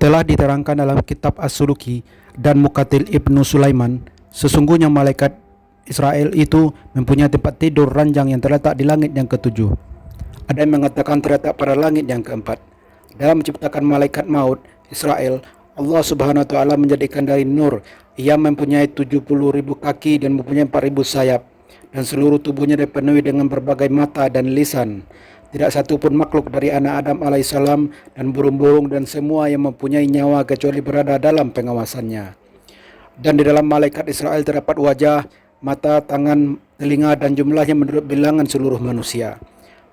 Telah diterangkan dalam kitab As-Suluki dan Muqatil Ibnu Sulaiman, sesungguhnya malaikat Israel itu mempunyai tempat tidur ranjang yang terletak di langit yang ketujuh. Ada yang mengatakan terletak pada langit yang keempat. Dalam menciptakan malaikat maut Israel, Allah Subhanahu wa taala menjadikan dari nur. Ia mempunyai 70.000 kaki dan mempunyai 4.000 sayap, dan seluruh tubuhnya dipenuhi dengan berbagai mata dan lisan. Tidak satu pun makhluk dari anak Adam alaihissalam dan burung-burung dan semua yang mempunyai nyawa kecuali berada dalam pengawasannya. Dan di dalam malaikat Israel terdapat wajah, mata, tangan, telinga dan jumlahnya menurut bilangan seluruh manusia.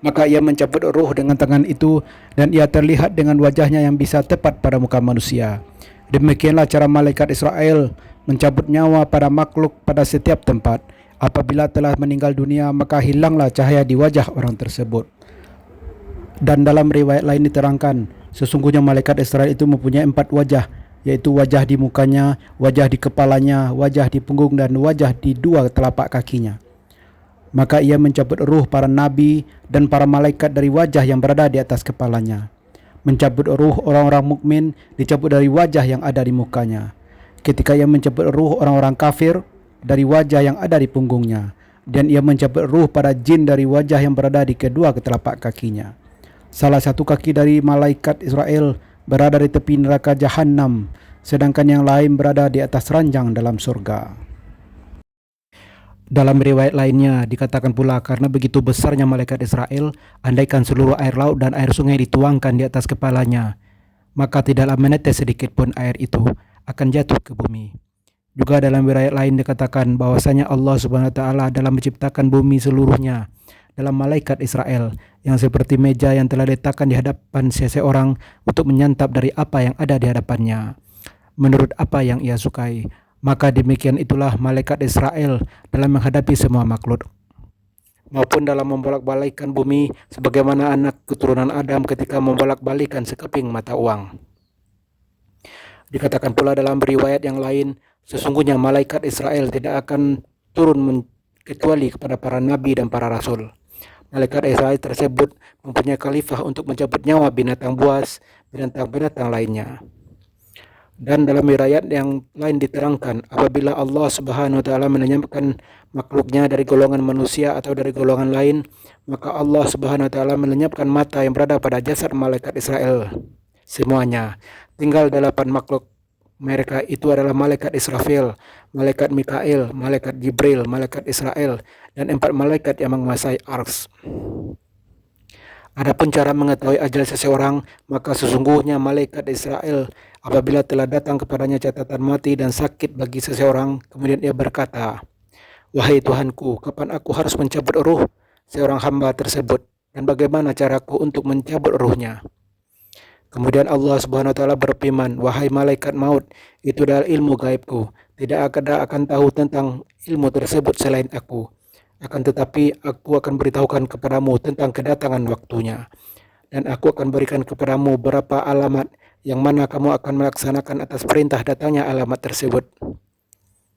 Maka ia mencabut ruh dengan tangan itu dan ia terlihat dengan wajahnya yang bisa tepat pada muka manusia. Demikianlah cara malaikat Israel mencabut nyawa pada makhluk pada setiap tempat. Apabila telah meninggal dunia, maka hilanglah cahaya di wajah orang tersebut. Dan dalam riwayat lain diterangkan, sesungguhnya malaikat Israel itu mempunyai 4 wajah, yaitu wajah di mukanya, wajah di kepalanya, wajah di punggung dan wajah di 2 telapak kakinya. Maka ia mencabut ruh para nabi dan para malaikat dari wajah yang berada di atas kepalanya. Mencabut ruh orang-orang mukmin dicabut dari wajah yang ada di mukanya. Ketika ia mencabut ruh orang-orang kafir dari wajah yang ada di punggungnya. Dan ia mencabut ruh para jin dari wajah yang berada di kedua telapak kakinya. Salah satu kaki dari malaikat Israel berada di tepi neraka Jahannam, sedangkan yang lain berada di atas ranjang dalam surga. Dalam riwayat lainnya dikatakan pula, karena begitu besarnya malaikat Israel, andaikan seluruh air laut dan air sungai dituangkan di atas kepalanya, maka tidaklah menetes sedikit pun air itu akan jatuh ke bumi. Juga dalam riwayat lain dikatakan bahwasanya Allah Subhanahu wa taala dalam menciptakan bumi seluruhnya dalam malaikat Israel yang seperti meja yang telah diletakkan di hadapan seseorang untuk menyantap dari apa yang ada di hadapannya menurut apa yang ia sukai. Maka demikian itulah malaikat Israel dalam menghadapi semua makhluk, maupun dalam membolak-balikkan bumi sebagaimana anak keturunan Adam ketika membolak-balikan sekeping mata uang. Dikatakan pula dalam riwayat yang lain, sesungguhnya malaikat Israel tidak akan turun kecuali kepada para nabi dan para rasul. Malaikat Israel tersebut mempunyai khalifah untuk mencabut nyawa binatang buas, binatang-binatang lainnya. Dan dalam riwayat yang lain diterangkan, apabila Allah Subhanahu wa taala melenyapkan makhluknya dari golongan manusia atau dari golongan lain, maka Allah Subhanahu wa taala melenyapkan mata yang berada pada jasad malaikat Israel semuanya. Tinggal 8 makhluk. Mereka itu adalah malaikat Israfil, malaikat Mikail, malaikat Jibril, malaikat Israel, dan 4 malaikat yang menguasai Ars. Adapun cara mengetahui ajal seseorang, maka sesungguhnya malaikat Israel apabila telah datang kepadanya catatan mati dan sakit bagi seseorang, kemudian ia berkata, "Wahai Tuhanku, kapan aku harus mencabut ruh seorang hamba tersebut, dan bagaimana caraku untuk mencabut ruhnya?" Kemudian Allah Subhanahu wa taala berfirman, "Wahai malaikat maut, itu adalah ilmu gaibku. Tidak akan tahu tentang ilmu tersebut selain aku. Akan tetapi aku akan beritahukan kepadamu tentang kedatangan waktunya. Dan aku akan berikan kepadamu beberapa alamat yang mana kamu akan melaksanakan atas perintah datangnya alamat tersebut.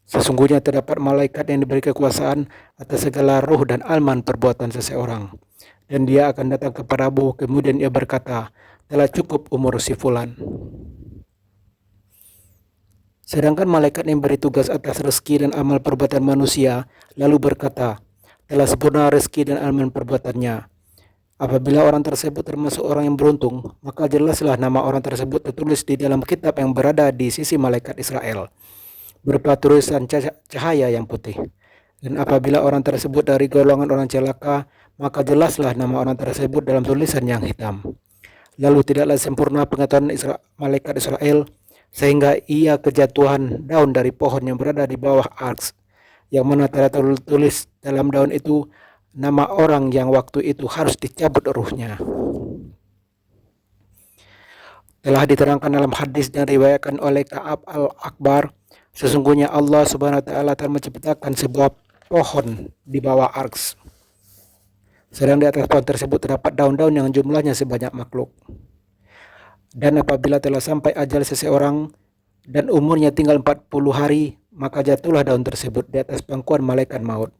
Sesungguhnya terdapat malaikat yang diberi kekuasaan atas segala ruh dan alman perbuatan seseorang. Dan dia akan datang kepadamu, kemudian ia berkata, telah cukup umur si fulan." Sedangkan malaikat yang beri tugas atas rezeki dan amal perbuatan manusia lalu berkata, telah sempurna rezeki dan amal perbuatannya. Apabila orang tersebut termasuk orang yang beruntung, maka jelaslah nama orang tersebut tertulis di dalam kitab yang berada di sisi malaikat Israel, berupa tulisan cahaya yang putih. Dan apabila orang tersebut dari golongan orang celaka, maka jelaslah nama orang tersebut dalam tulisan yang hitam. Lalu tidaklah sempurna pengetahuan malaikat Israel, sehingga ia kejatuhan daun dari pohon yang berada di bawah ars, yang mana telah tertulis dalam daun itu nama orang yang waktu itu harus dicabut ruhnya. Telah diterangkan dalam hadis yang diriwayatkan oleh Ka'ab al-Akbar, sesungguhnya Allah Subhanahu wa taala telah menciptakan sebuah pohon di bawah ars. Sedang di atas pohon tersebut terdapat daun-daun yang jumlahnya sebanyak makhluk. Dan apabila telah sampai ajal seseorang dan umurnya tinggal 40 hari, maka jatuhlah daun tersebut di atas pangkuan malaikat maut.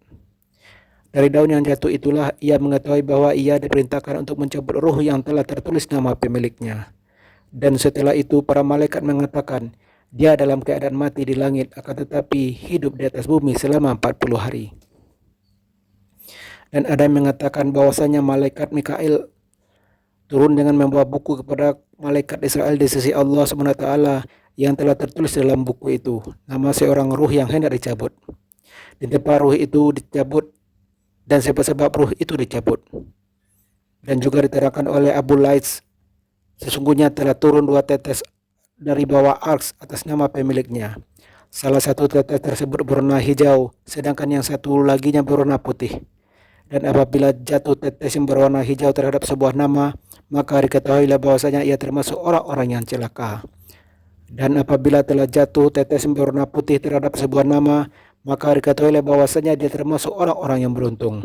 Dari daun yang jatuh itulah ia mengetahui bahwa ia diperintahkan untuk mencabut ruh yang telah tertulis nama pemiliknya. Dan setelah itu para malaikat mengatakan, dia dalam keadaan mati di langit, akan tetapi hidup di atas bumi selama 40 hari. Dan ada yang mengatakan bahwasanya malaikat Mikail turun dengan membawa buku kepada malaikat Israel di sisi Allah SWT yang telah tertulis dalam buku itu, nama seorang ruh yang hendak dicabut. Di tempat ruh itu dicabut dan sebab-sebab ruh itu dicabut. Dan juga diterangkan oleh Abu Laits, sesungguhnya telah turun 2 tetes dari bawah arks atas nama pemiliknya. Salah satu tetes tersebut berwarna hijau, sedangkan yang satu laginya berwarna putih. Dan apabila jatuh tetes yang berwarna hijau terhadap sebuah nama, maka diketahuilah bahwasanya ia termasuk orang-orang yang celaka. Dan apabila telah jatuh tetes yang berwarna putih terhadap sebuah nama, maka diketahuilah bahwasanya dia termasuk orang-orang yang beruntung.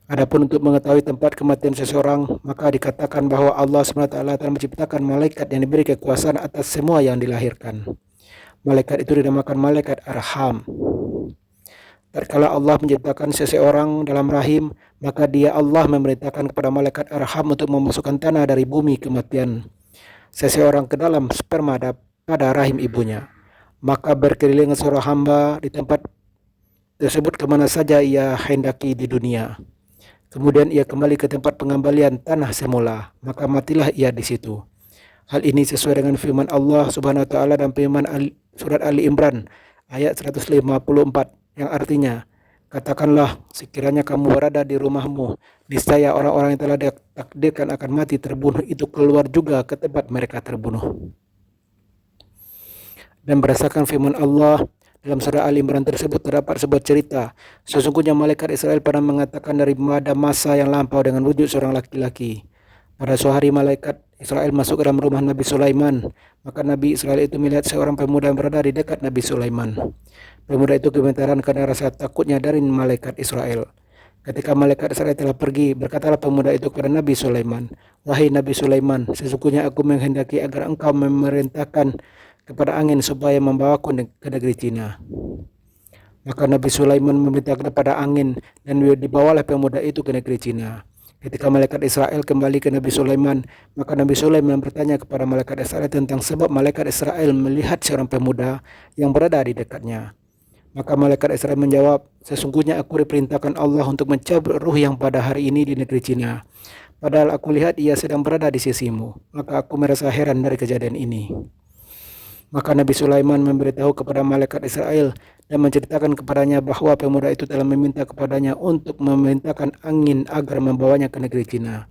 Adapun untuk mengetahui tempat kematian seseorang, maka dikatakan bahwa Allah SWT telah menciptakan malaikat yang diberi kekuasaan atas semua yang dilahirkan. Malaikat itu dinamakan malaikat Arham. Tatkala Allah menciptakan seseorang dalam rahim, maka dia Allah memerintahkan kepada malaikat Arham untuk memasukkan tanah dari bumi kematian seseorang ke dalam sperma pada rahim ibunya. Maka berkeliling seorang hamba di tempat tersebut kemana saja ia hendaki di dunia. Kemudian ia kembali ke tempat pengembalian tanah semula, maka matilah ia di situ. Hal ini sesuai dengan firman Allah Subhanahu wa taala dalam firman surat Ali Imran ayat 154 yang artinya, katakanlah sekiranya kamu berada di rumahmu, niscaya orang-orang yang telah ditakdirkan akan mati terbunuh itu keluar juga ke tempat mereka terbunuh. Dan berdasarkan firman Allah dalam surah Ali Imran tersebut terdapat sebuah cerita. Sesungguhnya malaikat Israel pernah mengatakan dari masa yang lampau dengan wujud seorang laki-laki. Pada suatu hari malaikat Israel masuk ke dalam rumah Nabi Sulaiman. Maka Nabi Israel itu melihat seorang pemuda yang berada di dekat Nabi Sulaiman. Pemuda itu gemetaran karena rasa takutnya dari malaikat Israel. Ketika malaikat Israel telah pergi, berkatalah pemuda itu kepada Nabi Sulaiman, "Wahai Nabi Sulaiman, sesungguhnya aku menghendaki agar engkau memerintahkan kepada angin supaya membawaku ke negeri Cina." Maka Nabi Sulaiman memerintahkan kepada angin dan dibawalah pemuda itu ke negeri Cina. Ketika malaikat Israel kembali ke Nabi Sulaiman, maka Nabi Sulaiman bertanya kepada malaikat Israel tentang sebab malaikat Israel melihat seorang pemuda yang berada di dekatnya. Maka malaikat Israel menjawab, "Sesungguhnya aku diperintahkan Allah untuk mencabut ruh yang pada hari ini di negeri Cina. Padahal aku lihat ia sedang berada di sisimu. Maka aku merasa heran dari kejadian ini." Maka Nabi Sulaiman memberitahu kepada malaikat Israel dan menceritakan kepadanya bahwa pemuda itu telah meminta kepadanya untuk memerintahkan angin agar membawanya ke negeri Cina.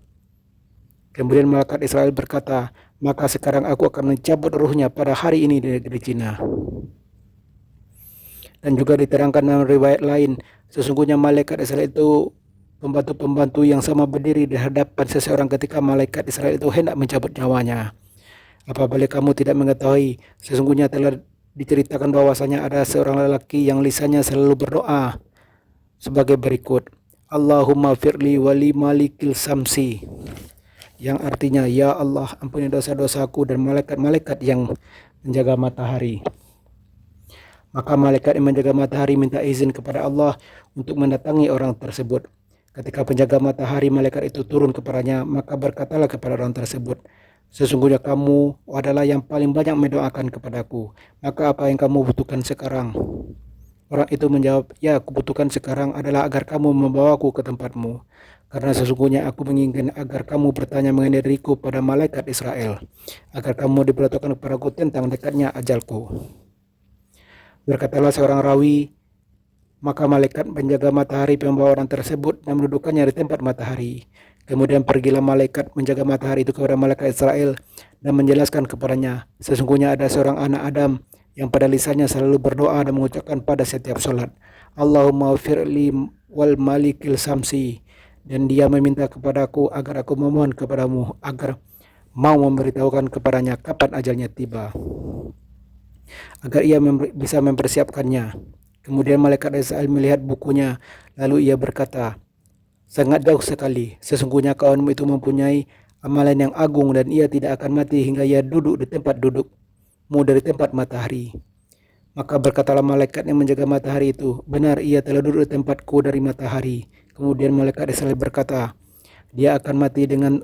Kemudian malaikat Israel berkata, "Maka sekarang aku akan mencabut ruhnya pada hari ini di negeri Cina." Dan juga diterangkan dalam riwayat lain, sesungguhnya malaikat Israel itu pembantu-pembantu yang sama berdiri di hadapan seseorang ketika malaikat Israel itu hendak mencabut nyawanya. Apabila kamu tidak mengetahui, sesungguhnya telah diceritakan bahwasanya ada seorang lelaki yang lisannya selalu berdoa sebagai berikut, "Allahumma firli wali malikil samsi," yang artinya, "Ya Allah, ampuni dosa-dosaku dan malaikat-malaikat yang menjaga matahari." Maka malaikat yang menjaga matahari minta izin kepada Allah untuk mendatangi orang tersebut. Ketika penjaga matahari malaikat itu turun kepadanya, maka berkatalah kepada orang tersebut, "Sesungguhnya kamu adalah yang paling banyak mendoakan kepadaku. Maka apa yang kamu butuhkan sekarang?" Orang itu menjawab, "Ya, aku butuhkan sekarang adalah agar kamu membawaku ke tempatmu. Karena sesungguhnya aku menginginkan agar kamu bertanya mengenai diriku pada malaikat Israel, agar kamu diberitahukan kepadaku tentang dekatnya ajalku." Berkatalah seorang rawi, maka malaikat penjaga matahari membawa orang tersebut dan mendudukkannya di tempat matahari. Kemudian pergilah malaikat menjaga matahari itu kepada malaikat Israel dan menjelaskan kepadanya, sesungguhnya ada seorang anak Adam yang pada lisannya selalu berdoa dan mengucapkan pada setiap sholat, "Allahumma firli wal malikil samsi," dan dia meminta kepadaku agar aku memohon kepadamu agar mau memberitahukan kepadanya kapan ajalnya tiba, agar ia bisa mempersiapkannya. Kemudian malaikat Israel melihat bukunya, lalu ia berkata, "Sangat jauh sekali, sesungguhnya kawanmu itu mempunyai amalan yang agung dan ia tidak akan mati hingga ia duduk di tempat dudukmu dari tempat matahari." Maka berkatalah malaikat yang menjaga matahari itu, "Benar, ia telah duduk di tempatku dari matahari." Kemudian malaikat Israel berkata, "Dia akan mati dengan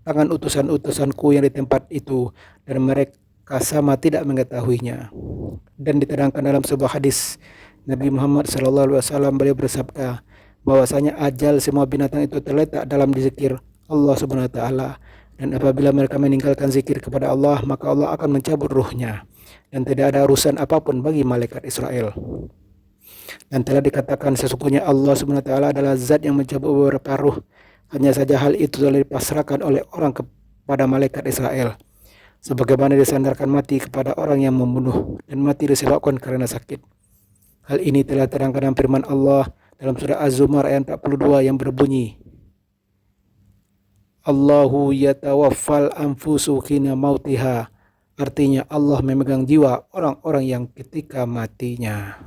tangan utusan-utusanku yang di tempat itu, dan mereka sama tidak mengetahuinya. Dan diterangkan dalam sebuah hadis Nabi Muhammad SAW, beliau bersabda bahwasanya ajal semua binatang itu terletak dalam zikir Allah Subhanahu wa taala, dan apabila mereka meninggalkan zikir kepada Allah, maka Allah akan mencabut ruhnya, dan tidak ada urusan apapun bagi malaikat Israel. Dan telah dikatakan sesungguhnya Allah Subhanahu wa taala adalah zat yang mencabut beberapa ruh. Hanya saja hal itu telah dipasrahkan oleh orang kepada malaikat Israel, sebagaimana disandarkan mati kepada orang yang membunuh, dan mati disebabkan karena sakit. Hal ini telah terangkan dalam firman Allah dalam surah Az-Zumar ayat 42 yang berbunyi, Allahu yatawaffal anfusu hina mautiha. Artinya Allah memegang jiwa orang-orang yang ketika matinya.